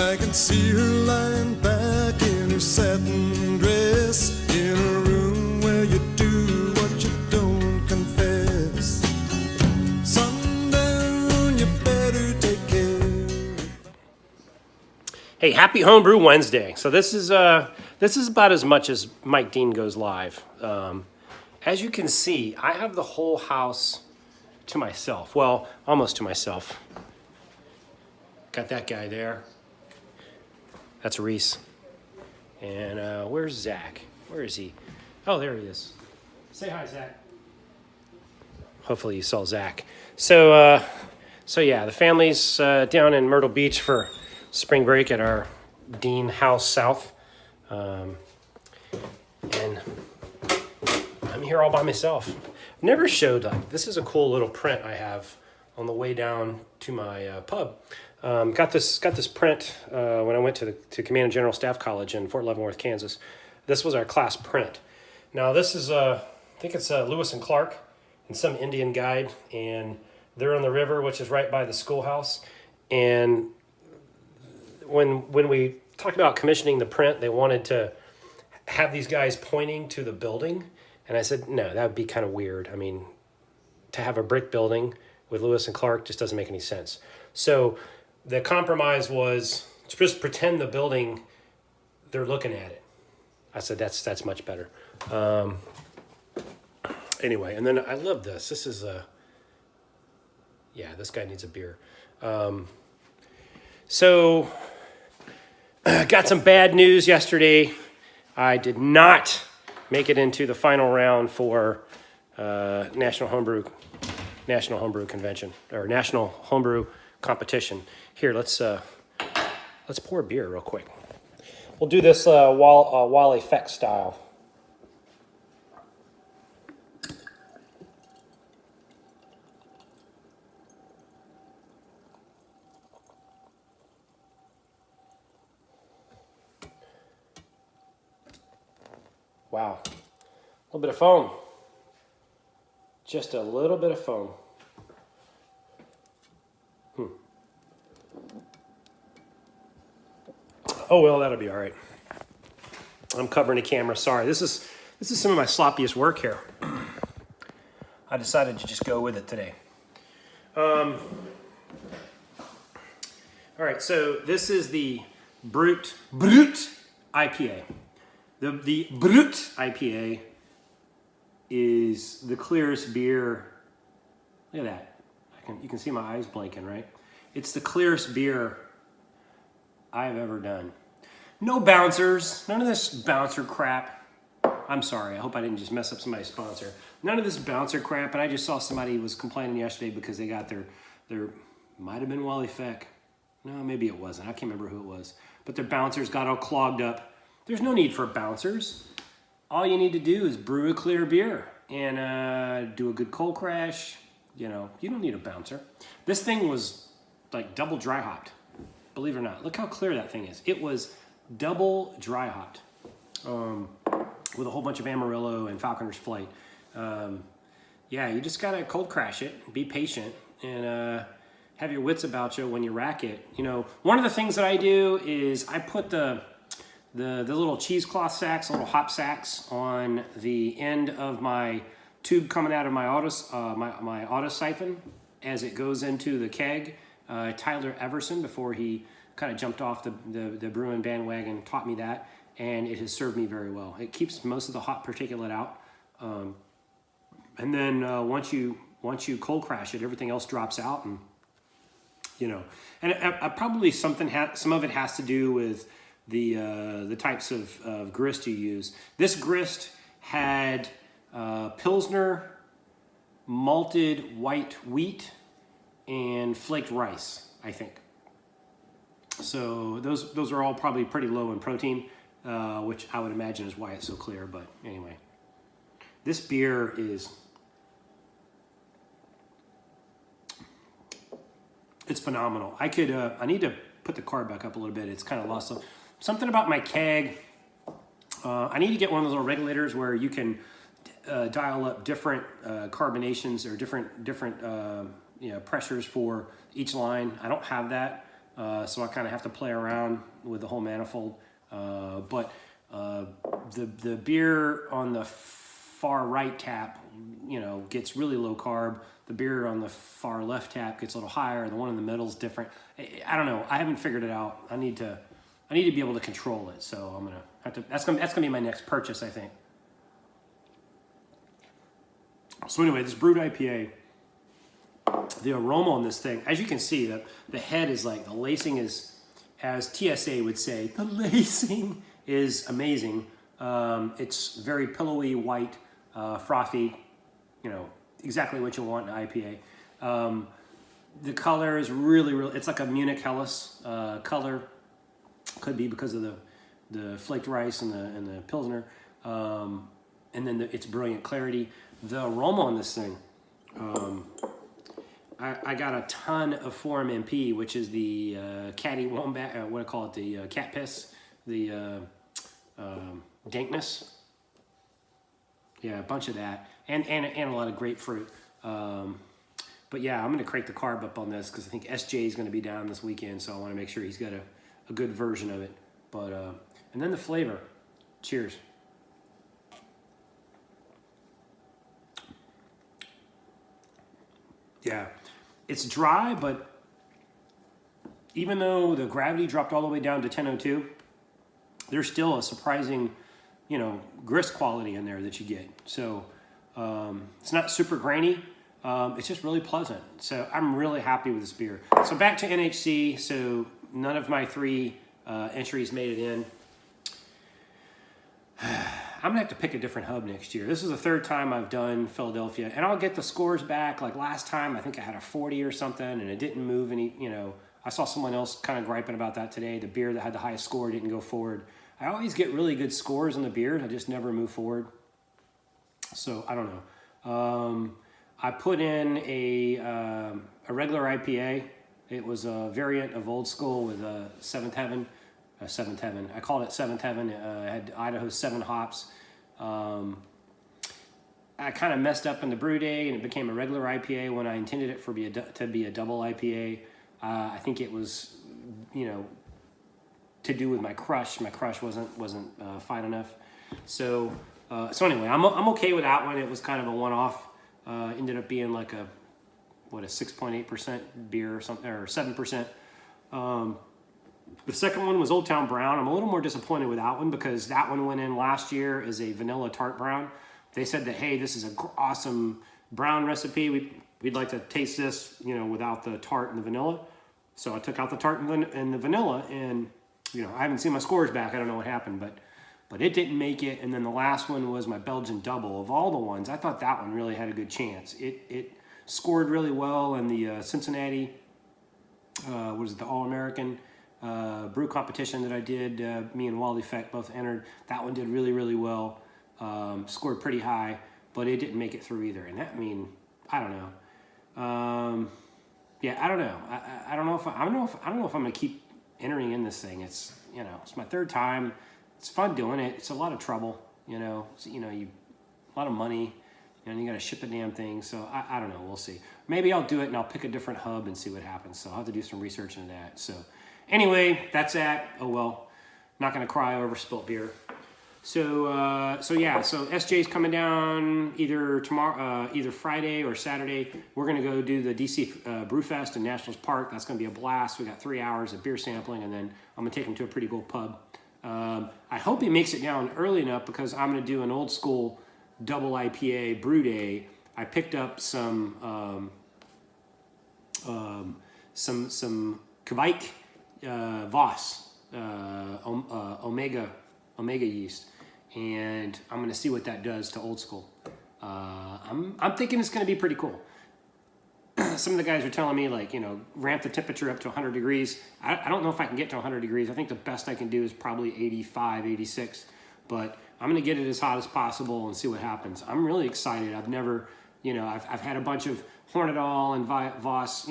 I can see her lying back in her satin dress in a room where you do what you don't confess. Sundown, you better take care. Hey, happy Homebrew Wednesday. So this is about as much as Mike Dean goes live. As you can see, I have the whole house to myself. Well, almost to myself. Got that guy there. That's Reese. And where's Zach? Where is he? Oh, there he is. Say hi, Zach. Hopefully you saw Zach. So yeah, the family's down in Myrtle Beach for spring break at our Dean House South. And I'm here all by myself. Never showed, like, this is a cool little print I have on the way down to my pub. Got this print when I went to Command and General Staff College in Fort Leavenworth, Kansas. This was our class print. Now this is, I think it's Lewis and Clark and some Indian guide, and they're on the river, which is right by the schoolhouse. And when we talked about commissioning the print, they wanted to have these guys pointing to the building. And I said, no, that would be kind of weird. I mean, to have a brick building with Lewis and Clark just doesn't make any sense. So the compromise was just pretend the building, they're looking at it. I said, that's much better. Anyway, and then I love this. This is yeah, this guy needs a beer. So got some bad news yesterday. I did not make it into the final round for National Homebrew Convention, or National Homebrew Competition. Here, let's pour a beer real quick. We'll do this wall effect style. Wow, a little bit of foam. Just a little bit of foam. Oh well, that'll be all right. I'm covering the camera. Sorry, this is some of my sloppiest work here. I decided to just go with it today. All right, so this is the Brut IPA. The Brut IPA is the clearest beer. Look at that. You can see my eyes blinking, right? It's the clearest beer I've ever done. No bouncers. None of this bouncer crap. I'm sorry. I hope I didn't just mess up somebody's sponsor. None of this bouncer crap. And I just saw somebody was complaining yesterday because they got their might have been Wally Feck. No, maybe it wasn't. I can't remember who it was. But their bouncers got all clogged up. There's no need for bouncers. All you need to do is brew a clear beer and do a good cold crash. You know, you don't need a bouncer. This thing was like double dry hopped. Believe it or not. Look how clear that thing is. It was double dry hopped with a whole bunch of Amarillo and Falconer's Flight. Yeah, you just gotta cold crash it, be patient, and have your wits about you when you rack it. You know, one of the things that I do is I put the little cheesecloth sacks, little hop sacks on the end of my tube coming out of my auto siphon as it goes into the keg. Tyler Everson, before he kind of jumped off the brewing bandwagon, taught me that, and it has served me very well. It keeps most of the hot particulate out, and then once you cold crash it, everything else drops out, and you know. And probably some of it has to do with the types of grist you use. This grist had Pilsner, malted white wheat, and flaked rice, I think. So those are all probably pretty low in protein, which I would imagine is why it's so clear. But anyway, this beer it's phenomenal. I need to put the card back up a little bit. It's kind of lost something about my keg. I need to get one of those little regulators where you can dial up different carbonations or different pressures for each line. I don't have that. so I kind of have to play around with the whole manifold. But the beer on the far right tap, gets really low carb. The beer on the far left tap gets a little higher. The one in the middle is different. I don't know. I haven't figured it out. I need to be able to control it. So I'm gonna have to. That's gonna be my next purchase, I think. So anyway, this brewed IPA. The aroma on this thing, as you can see, the head is like, the lacing is, as TSA would say, the lacing is amazing. It's very pillowy, white, frothy, exactly what you want in an IPA. The color is really, it's like a Munich Helles color. Could be because of the flaked rice and the Pilsner. And then its brilliant clarity. The aroma on this thing, I got a ton of 4-MMP, which is the catty wombat, what do I call it, the cat piss, the dankness. Yeah, a bunch of that, and a lot of grapefruit. But yeah, I'm going to crank the carb up on this because I think SJ is going to be down this weekend, so I want to make sure he's got a good version of it. But and then the flavor. Cheers. Yeah, it's dry, but even though the gravity dropped all the way down to 1002, there's still a surprising, grist quality in there that you get. So it's not super grainy. It's just really pleasant. So I'm really happy with this beer. So back to NHC. So none of my 3 entries made it in. I'm gonna have to pick a different hub next year. This is the 3rd time I've done Philadelphia, and I'll get the scores back. Like last time, I think I had a 40 or something, and it didn't move any. I saw someone else kind of griping about that today. The beer that had the highest score didn't go forward. I always get really good scores on the beers. I just never move forward. So I don't know. I put in a regular IPA. It was a variant of Old School with a Seventh Heaven. Seventh Heaven. I called it Seventh Heaven. It had Idaho 7 hops. I kind of messed up in the brew day, and it became a regular IPA when I intended it to be a double IPA. I think it was, to do with my crush. My crush wasn't fine enough. So anyway, I'm okay with that one. It was kind of a one-off. Ended up being like a 6.8% beer or something, or 7%. The second one was Old Town Brown. I'm a little more disappointed with that one because that one went in last year as a vanilla tart brown. They said that, hey, this is an awesome brown recipe. We'd like to taste this, without the tart and the vanilla. So I took out the tart and the vanilla, and I haven't seen my scores back. I don't know what happened, but it didn't make it. And then the last one was my Belgian double. Of all the ones, I thought that one really had a good chance. It scored really well in the Cincinnati, the All-American brew competition that I did. Me and Wally Feck both entered. That one did really, really well. Scored pretty high, but it didn't make it through either. And I don't know. I don't know. I don't know if I'm gonna keep entering in this thing. It's it's my 3rd time. It's fun doing it. It's a lot of trouble. A lot of money. You got to ship the damn thing. So I don't know. We'll see. Maybe I'll do it and I'll pick a different hub and see what happens. So I'll have to do some research into that. So anyway, that's that. Oh well. Not gonna cry over spilt beer. So SJ's coming down either tomorrow, either Friday or Saturday. We're gonna go do the DC Brewfest in Nationals Park. That's gonna be a blast. We got 3 hours of beer sampling, and then I'm gonna take him to a pretty cool pub. I hope he makes it down early enough because I'm gonna do an Old School double IPA brew day. I picked up some Kvike Voss Omega yeast, and I'm going to see what that does to Old School. I'm thinking it's going to be pretty cool. Some of the guys are telling me, ramp the temperature up to 100 degrees. I don't know if I can get to 100 degrees. I think the best I can do is probably 85, 86. But I'm going to get it as hot as possible and see what happens. I'm really excited. I've never, I've had a bunch of Hornadal and Voss,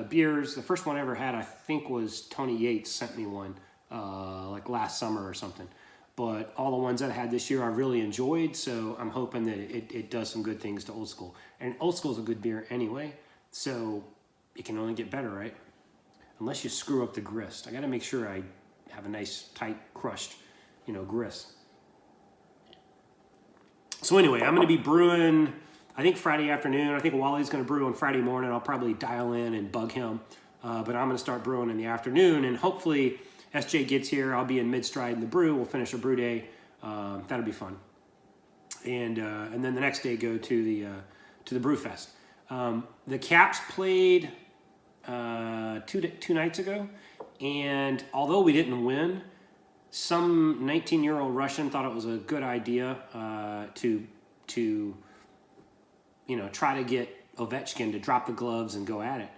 beers. The first one I ever had, I think, was Tony Yates sent me one, last summer or something. But all the ones I had this year I really enjoyed, so I'm hoping that it does some good things to Old School. And Old School is a good beer anyway, so it can only get better, right? unless you screw up the grist. I got to make sure I have a nice, tight, crushed, grist. So anyway, I'm going to be brewing, I think Friday afternoon. I think Wally's going to brew on Friday morning. I'll probably dial in and bug him. But I'm going to start brewing in the afternoon. And hopefully SJ gets here. I'll be in mid-stride in the brew. We'll finish a brew day. That'll be fun. And then the next day go to the brew fest. The Caps played two nights ago. And although we didn't win, some 19-year-old Russian thought it was a good idea to try to get Ovechkin to drop the gloves and go at it.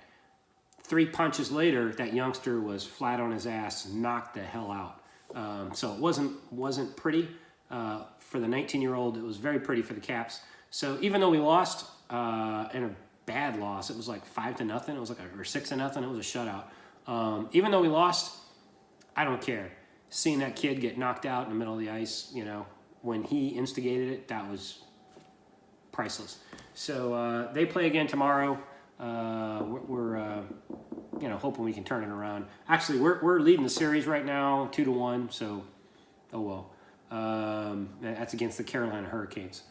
3 punches later, that youngster was flat on his ass, knocked the hell out. So it wasn't pretty for the 19-year-old. It was very pretty for the Caps. So even though we lost in a bad loss, it was like 5-0. It was like or 6-0. It was a shutout. Even though we lost, I don't care. Seeing that kid get knocked out in the middle of the ice, when he instigated it, that was priceless. So they play again tomorrow. We're hoping we can turn it around. Actually, we're leading the series right now, 2-1. So, oh well. That's against the Carolina Hurricanes.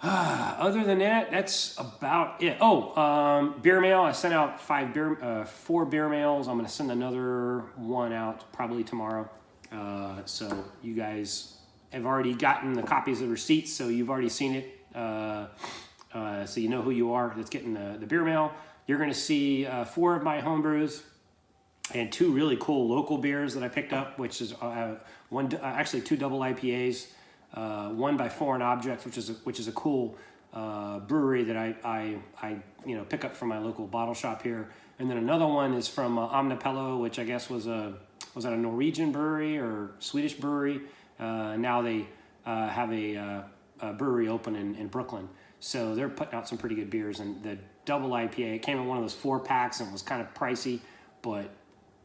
Other than that, that's about it. Beer mail. I sent out 4 beer mails. I'm going to send another one out probably tomorrow. So you guys have already gotten the copies of the receipts, so you've already seen it. So you know who you are that's getting the beer mail. You're going to see 4 of my homebrews and 2 really cool local beers that I picked up, which is actually 2 double IPAs. One by Foreign Objects, which is a cool brewery that I pick up from my local bottle shop here, and then another one is from Omnipello, which I guess was that a Norwegian brewery or Swedish brewery. Now they have a brewery open in Brooklyn, so they're putting out some pretty good beers. And the double IPA, it came in one of those 4-packs and was kind of pricey, but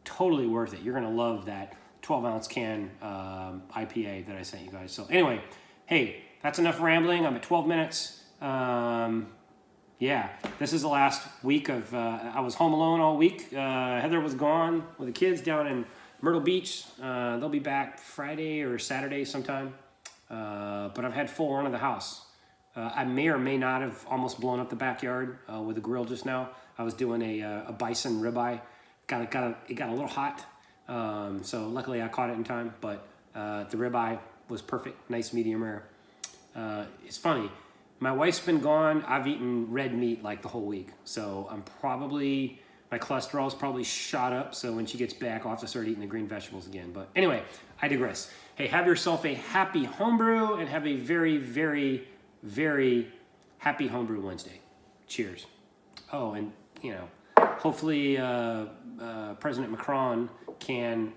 totally worth it. You're gonna love that 12-ounce can IPA that I sent you guys. So anyway, hey, that's enough rambling. I'm at 12 minutes. Yeah, this is the last week of, I was home alone all week. Heather was gone with the kids down in Myrtle Beach. They'll be back Friday or Saturday sometime. But I've had full run of the house. I may or may not have almost blown up the backyard with the grill just now. I was doing a bison ribeye. It got a little hot. So luckily I caught it in time, but the ribeye was perfect, nice medium rare. It's funny, my wife's been gone. I've eaten red meat like the whole week, so my cholesterol's probably shot up, so when she gets back, I'll have to start eating the green vegetables again. But anyway, I digress. Hey, have yourself a happy homebrew and have a very, very, very happy Homebrew Wednesday. Cheers. Oh, and hopefully President Macron can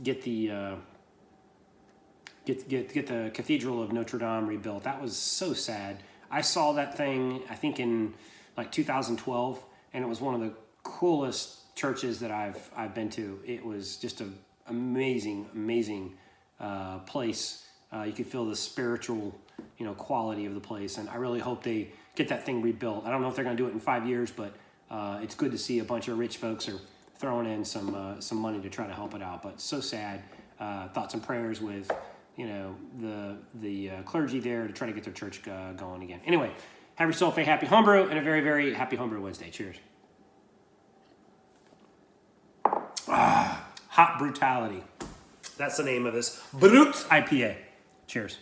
get the Cathedral of Notre Dame rebuilt. That was so sad. I saw that thing, I think in like 2012, and it was one of the coolest churches that I've been to. It was just an amazing place. You could feel the spiritual quality of the place, and I really hope they get that thing rebuilt. I don't know if they're going to do it in 5 years, but it's good to see a bunch of rich folks are throwing in some money to try to help it out. But so sad. Thoughts and prayers with the clergy there to try to get their church going again. Anyway, have yourself a happy homebrew and a very, very happy Homebrew Wednesday. Cheers. Hot Brutality. That's the name of this Brut IPA. Cheers.